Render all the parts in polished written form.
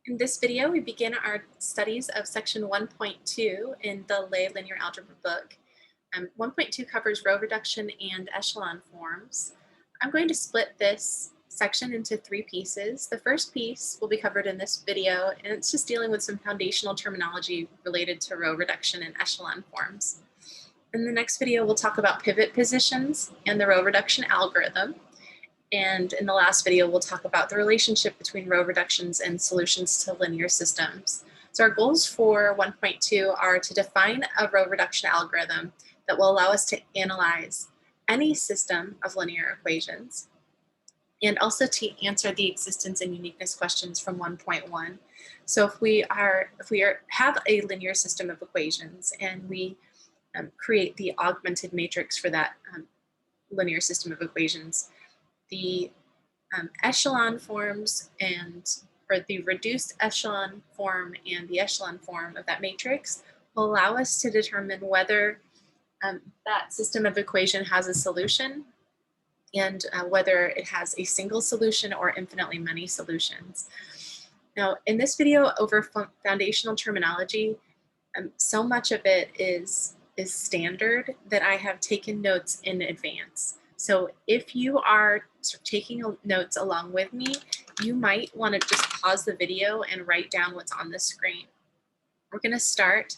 In this video, we begin our studies of section 1.2 in the Lay Linear Algebra book. 1.2 covers row reduction and echelon forms. I'm going to split this section into three pieces. The first piece will be covered in this video, and it's just dealing with some foundational terminology related to row reduction and echelon forms. In the next video, we'll talk about pivot positions and the row reduction algorithm. And in the last video, we'll talk about the relationship between row reductions and solutions to linear systems. So our goals for 1.2 are to define a row reduction algorithm that will allow us to analyze any system of linear equations, and also to answer the existence and uniqueness questions from 1.1. So if we have a linear system of equations and we create the augmented matrix for that linear system of equations, the echelon forms or the reduced echelon form and the echelon form of that matrix will allow us to determine whether that system of equation has a solution and whether it has a single solution or infinitely many solutions. Now, in this video over foundational terminology, so much of it is standard that I have taken notes in advance. So if you are taking notes along with me, you might want to just pause the video and write down what's on the screen. We're going to start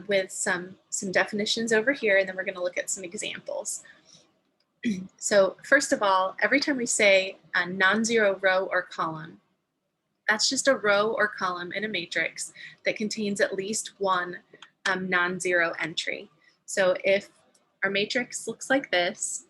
with some definitions over here, and then we're going to look at some examples. So first of all, every time we say a non-zero row or column, that's just a row or column in a matrix that contains at least one non-zero entry. So if our matrix looks like this,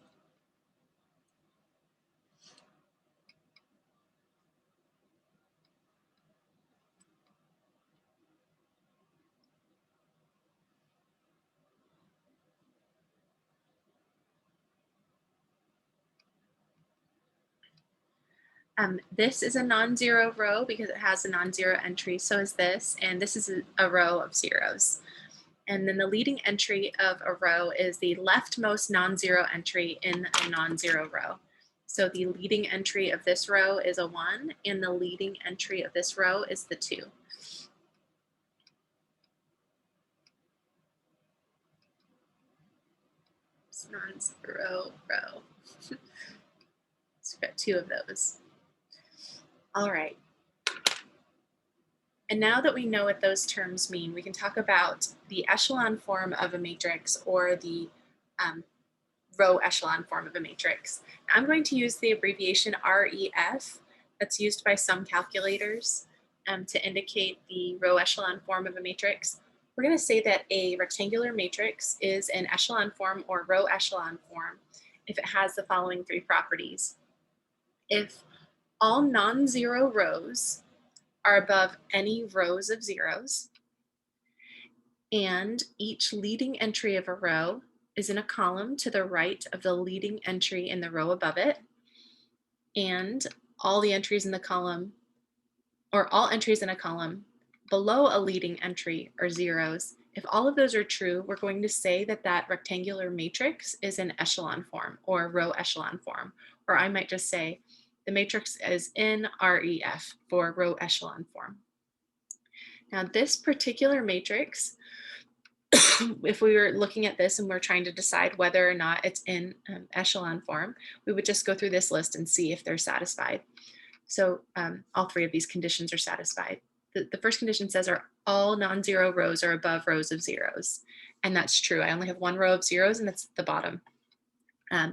this is a non-zero row because it has a non-zero entry. So is this, and this is a row of zeros. And then the leading entry of a row is the leftmost non-zero entry in a non-zero row. So the leading entry of this row is a 1, and the leading entry of this row is the 2. It's non-zero row. So we've got 2 of those. All right. And now that we know what those terms mean, we can talk about the echelon form of a matrix or the row echelon form of a matrix. I'm going to use the abbreviation REF that's used by some calculators to indicate the row echelon form of a matrix. We're going to say that a rectangular matrix is an echelon form or row echelon form if it has the following 3 properties. If all non-zero rows are above any rows of zeros, and each leading entry of a row is in a column to the right of the leading entry in the row above it, and all the entries in the column, or all entries in a column below a leading entry are zeros. If all of those are true, we're going to say that that rectangular matrix is in echelon form or row echelon form, or I might just say the matrix is in REF for row echelon form. Now this particular matrix, if we were looking at this and we're trying to decide whether or not it's in echelon form, we would just go through this list and see if they're satisfied. So all 3 of these conditions are satisfied. The first condition says all non-zero rows are above rows of zeros. And that's true. I only have 1 row of zeros, and that's at the bottom.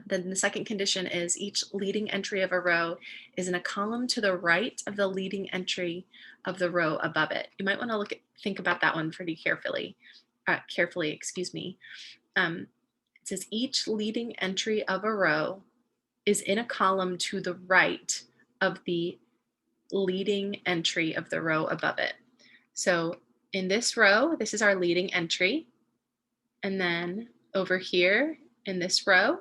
Then the second condition is each leading entry of a row is in a column to the right of the leading entry of the row above it. You might want to think about that one pretty carefully. It says each leading entry of a row is in a column to the right of the leading entry of the row above it. So in this row, this is our leading entry. And then over here in this row,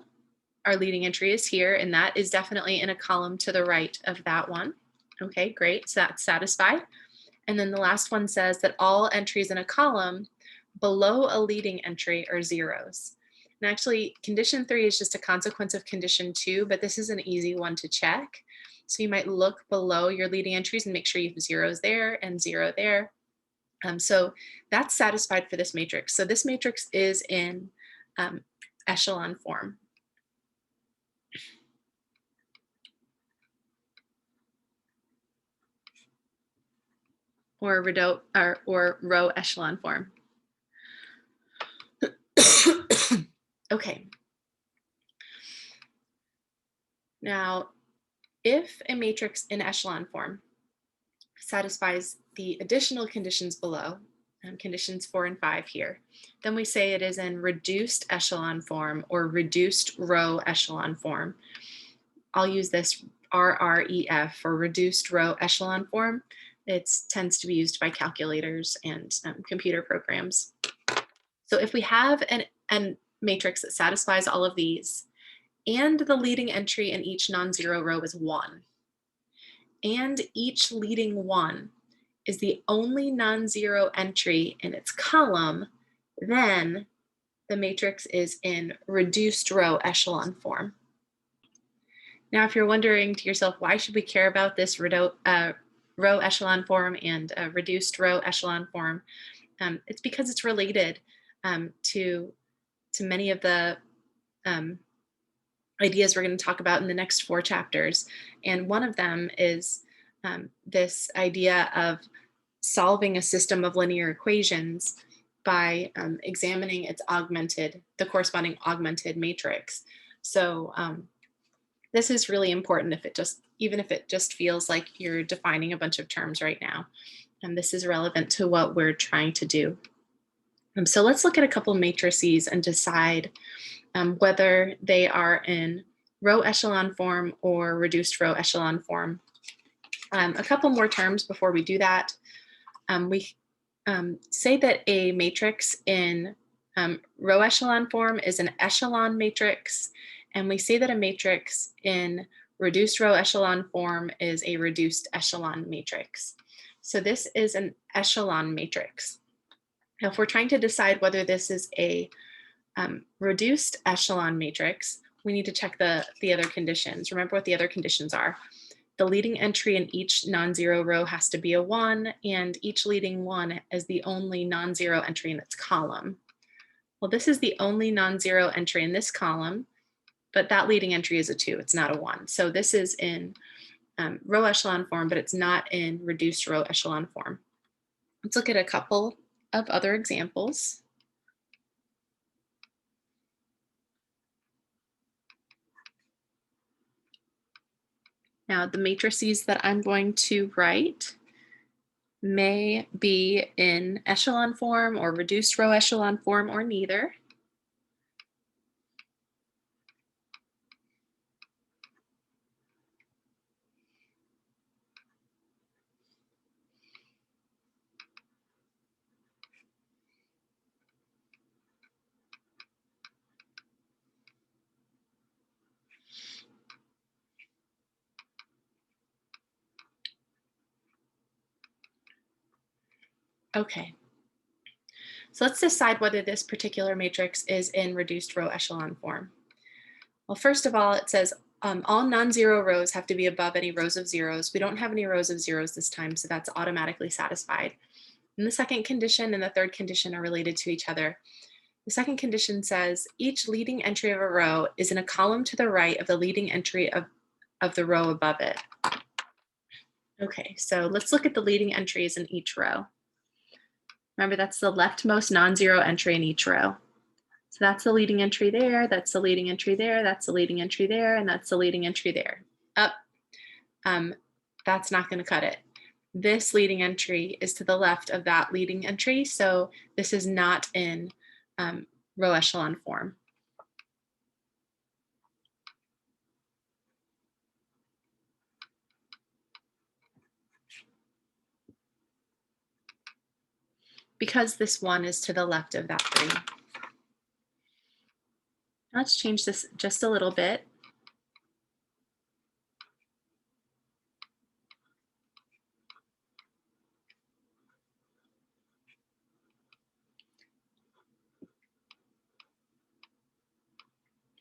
our leading entry is here, and that is definitely in a column to the right of that one. Okay, great, so that's satisfied. And then the last one says that all entries in a column below a leading entry are zeros. And actually, condition 3 is just a consequence of condition 2, but this is an easy one to check. So you might look below your leading entries and make sure you have zeros there and 0 there. So that's satisfied for this matrix. So this matrix is in echelon form. Or row echelon form. Okay. Now, if a matrix in echelon form satisfies the additional conditions below, conditions 4 and 5 here, then we say it is in reduced echelon form or reduced row echelon form. I'll use this RREF for reduced row echelon form. It tends to be used by calculators and computer programs. So if we have an matrix that satisfies all of these, and the leading entry in each non-zero row is 1, and each leading 1 is the only non-zero entry in its column, then the matrix is in reduced row echelon form. Now, if you're wondering to yourself, why should we care about this row echelon form and reduced row echelon form? It's because it's related to many of the ideas we're going to talk about in the next 4 chapters. And one of them is this idea of solving a system of linear equations by examining the corresponding augmented matrix. So this is really important even if it just feels like you're defining a bunch of terms right now. And this is relevant to what we're trying to do. So let's look at a couple matrices and decide whether they are in row echelon form or reduced row echelon form. A couple more terms before we do that. We say that a matrix in row echelon form is an echelon matrix, and we say that a matrix in reduced row echelon form is a reduced echelon matrix. So this is an echelon matrix. Now, if we're trying to decide whether this is a reduced echelon matrix, we need to check the other conditions. Remember what the other conditions are. The leading entry in each non-zero row has to be a 1, and each leading 1 is the only non-zero entry in its column. Well, this is the only non-zero entry in this column, but that leading entry is a 2, it's not a 1. So this is in row echelon form, but it's not in reduced row echelon form. Let's look at a couple of other examples. Now, the matrices that I'm going to write may be in echelon form or reduced row echelon form or neither. Okay. So let's decide whether this particular matrix is in reduced row echelon form. Well, first of all, it says all non-zero rows have to be above any rows of zeros. We don't have any rows of zeros this time, so that's automatically satisfied. And the second condition and the third condition are related to each other. The second condition says each leading entry of a row is in a column to the right of the leading entry of the row above it. Okay, so let's look at the leading entries in each row. Remember, that's the leftmost non-zero entry in each row. So that's the leading entry there, that's the leading entry there, that's the leading entry there, and that's the leading entry there. That's not going to cut it. This leading entry is to the left of that leading entry, so this is not in row echelon form. Because this 1 is to the left of that 3. Let's change this just a little bit.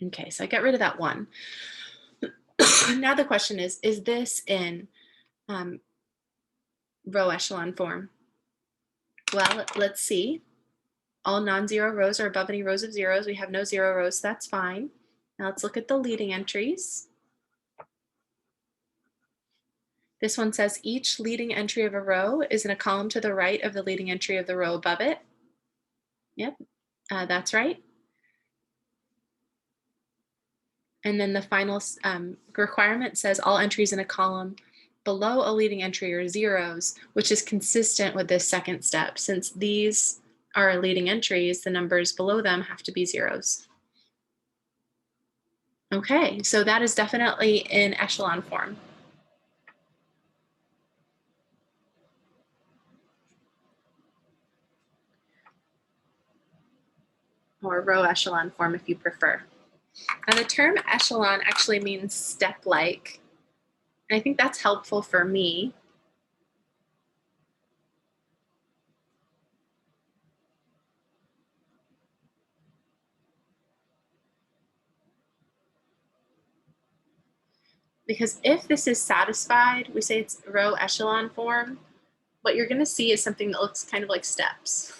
Okay, so I get rid of that one. Now the question is this in um, row echelon form? Well, let's see. All non-zero rows are above any rows of zeros. We have no zero rows, so that's fine. Now let's look at the leading entries. This one says each leading entry of a row is in a column to the right of the leading entry of the row above it. Yep, that's right. And then the final requirement says all entries in a column below a leading entry are zeros, which is consistent with this second step. Since these are leading entries, the numbers below them have to be zeros. Okay, so that is definitely in echelon form. Or row echelon form if you prefer. Now the term echelon actually means step-like. And I think that's helpful for me. Because if this is satisfied, we say it's row echelon form, what you're gonna see is something that looks kind of like steps.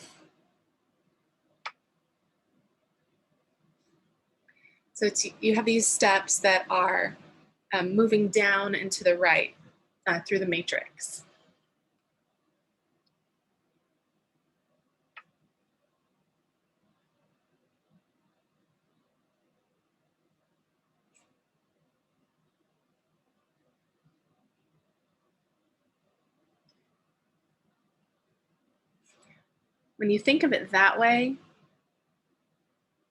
So you have these steps that are moving down and to the right through the matrix. When you think of it that way,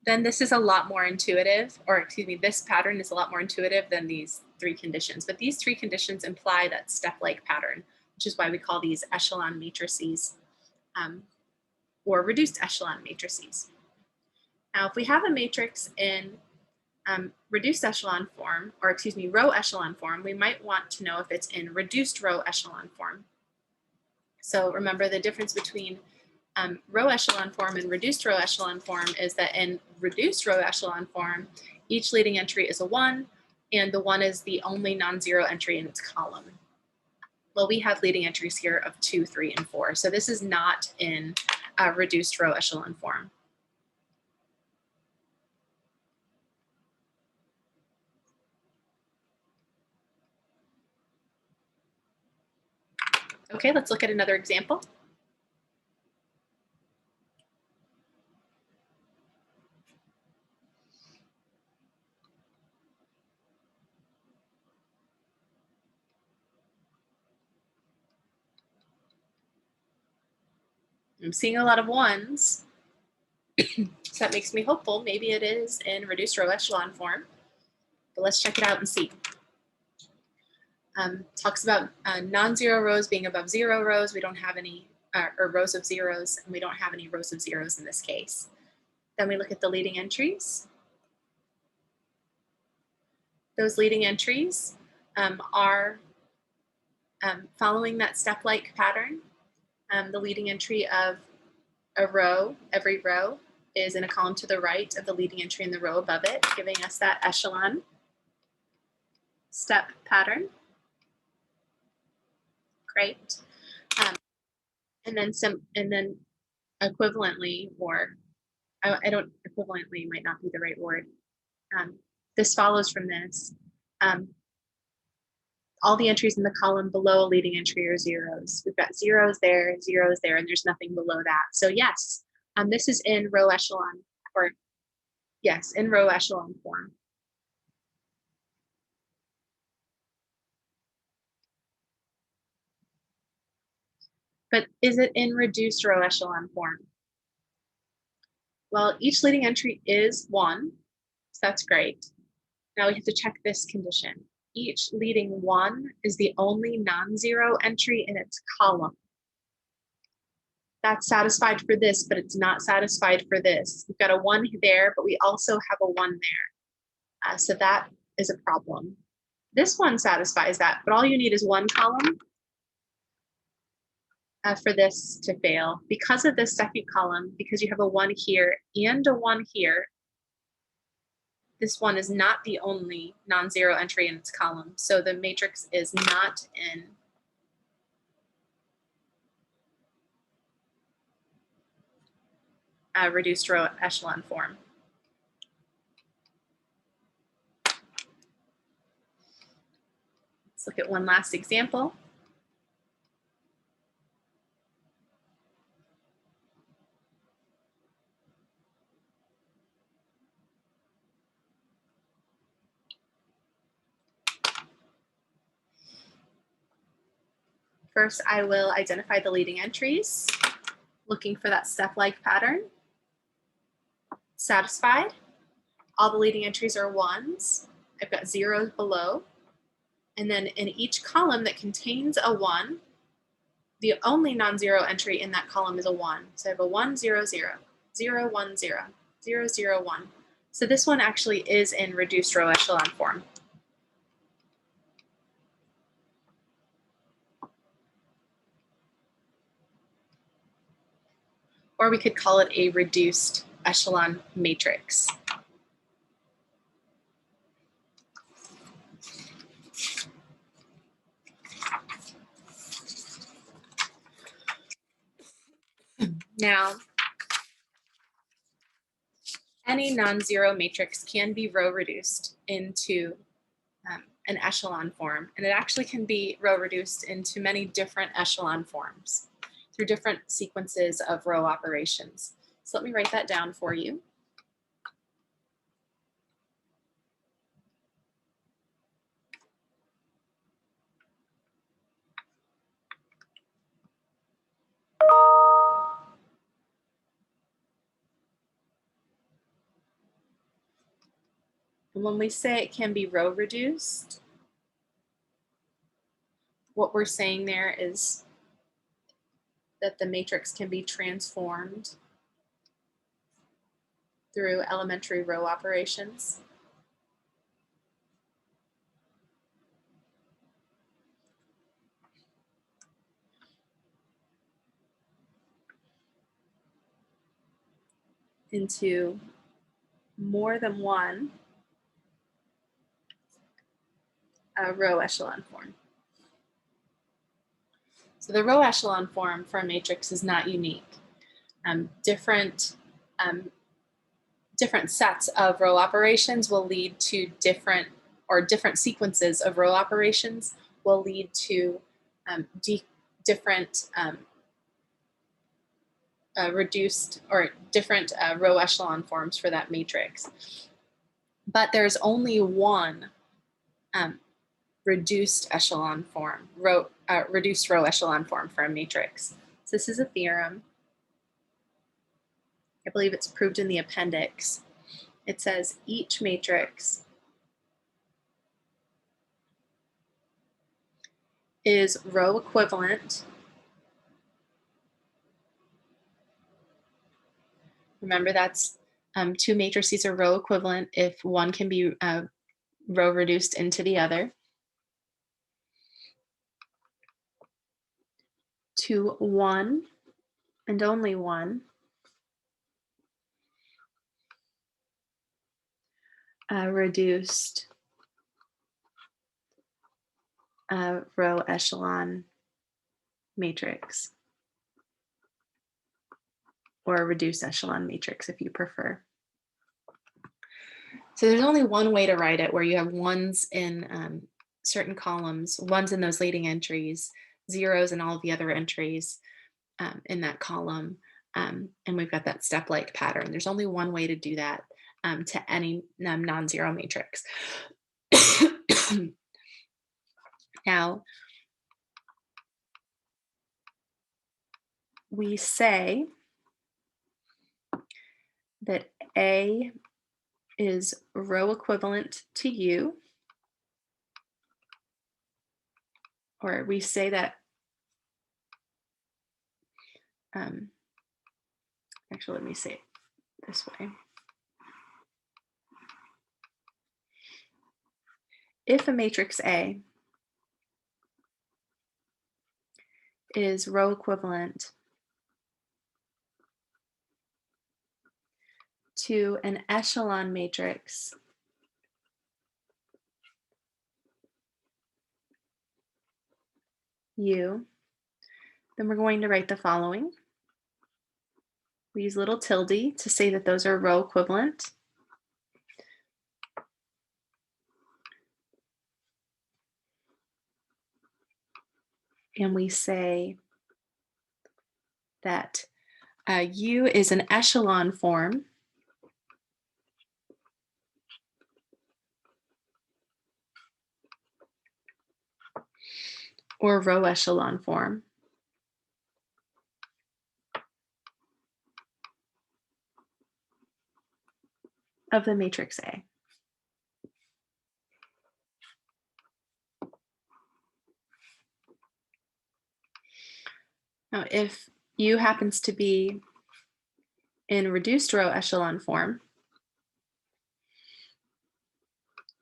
then this is a lot more intuitive, or excuse me, this pattern is a lot more intuitive than these three conditions. But these three conditions imply that step-like pattern, which is why we call these echelon matrices or reduced echelon matrices. Now, if we have a matrix in reduced echelon form, or excuse me, row echelon form, we might want to know if it's in reduced row echelon form. So remember the difference between row echelon form and reduced row echelon form is that in reduced row echelon form, each leading entry is a 1, and the 1 is the only non-zero entry in its column. Well, we have leading entries here of 2, 3, and 4. So this is not in reduced row echelon form. Okay, let's look at another example. I'm seeing a lot of 1s. So that makes me hopeful. Maybe it is in reduced row echelon form. But let's check it out and see. Talks about non-zero rows being above zero rows. We don't have any, or rows of zeros, and we don't have any rows of zeros in this case. Then we look at the leading entries. Those leading entries are following that step-like pattern. The leading entry of a row, every row, is in a column to the right of the leading entry in the row above it, giving us that echelon step pattern. Great. And then equivalently, or I don't, equivalently might not be the right word. This follows from this. All the entries in the column below a leading entry are zeros. We've got zeros there, and there's nothing below that. So yes, this is in row echelon, or yes, in row echelon form. But is it in reduced row echelon form? Well, each leading entry is 1, so that's great. Now we have to check this condition. Each leading 1 is the only non-zero entry in its column. That's satisfied for this, but it's not satisfied for this. We've got a 1 there, but we also have a 1 there. So that is a problem. This one satisfies that, but all you need is 1 column for this to fail. Because of this second column, because you have a 1 here and a 1 here, this one is not the only non-zero entry in its column. So the matrix is not in a reduced row echelon form. Let's look at one last example. First, I will identify the leading entries, looking for that step-like pattern. Satisfied. All the leading entries are ones. I've got zeros below. And then in each column that contains a one, the only non-zero entry in that column is a one. So I have a 1, 0, 0, 0, 1, 0, 0, 0, 1. So this one actually is in reduced row echelon form. Or we could call it a reduced echelon matrix. Now, any non-zero matrix can be row reduced into an echelon form, and it actually can be row reduced into many different echelon forms through different sequences of row operations. So let me write that down for you. And when we say it can be row reduced, what we're saying there is that the matrix can be transformed through elementary row operations. Into more than one row echelon form. So the row echelon form for a matrix is not unique. Different sets of row operations will lead to different sequences of row operations will lead to different reduced or different row echelon forms for that matrix. But there's only one reduced echelon form, reduced row echelon form for a matrix. So this is a theorem. I believe it's proved in the appendix. It says each matrix is row equivalent. Remember, that's two matrices are row equivalent if one can be row reduced into the other. To one and only one reduced row echelon matrix, or a reduced echelon matrix if you prefer. So there's only one way to write it, where you have ones in certain columns, ones in those leading entries, zeros in all of the other entries in that column, and we've got that step-like pattern. There's only one way to do that to any non-zero matrix. Now, we say that A is row equivalent to U, or we say that, actually, let me say it this way. If a matrix A is row equivalent to an echelon matrix U. Then we're going to write the following. We use little tilde to say that those are row equivalent. And we say that U is an echelon form or row echelon form of the matrix A. Now, if U happens to be in reduced row echelon form,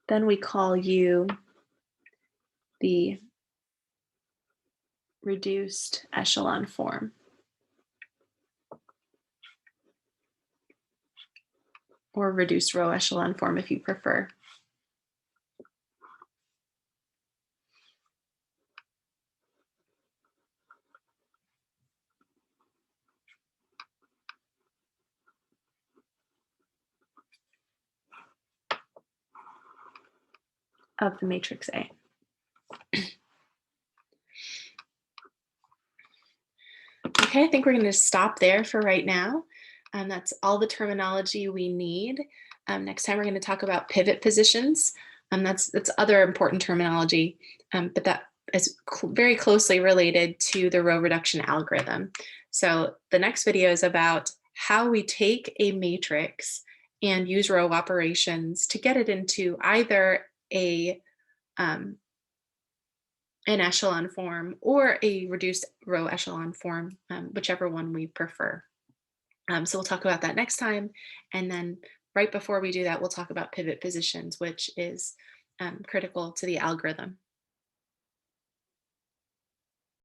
then we call U the reduced echelon form, or reduced row echelon form if you prefer. Of the matrix A. Okay, I think we're going to stop there for right now. That's all the terminology we need. Next time we're going to talk about pivot positions. That's other important terminology, but that is very closely related to the row reduction algorithm. So the next video is about how we take a matrix and use row operations to get it into either an echelon form or a reduced row echelon form, whichever one we prefer. So we'll talk about that next time. And then right before we do that, we'll talk about pivot positions, which is critical to the algorithm.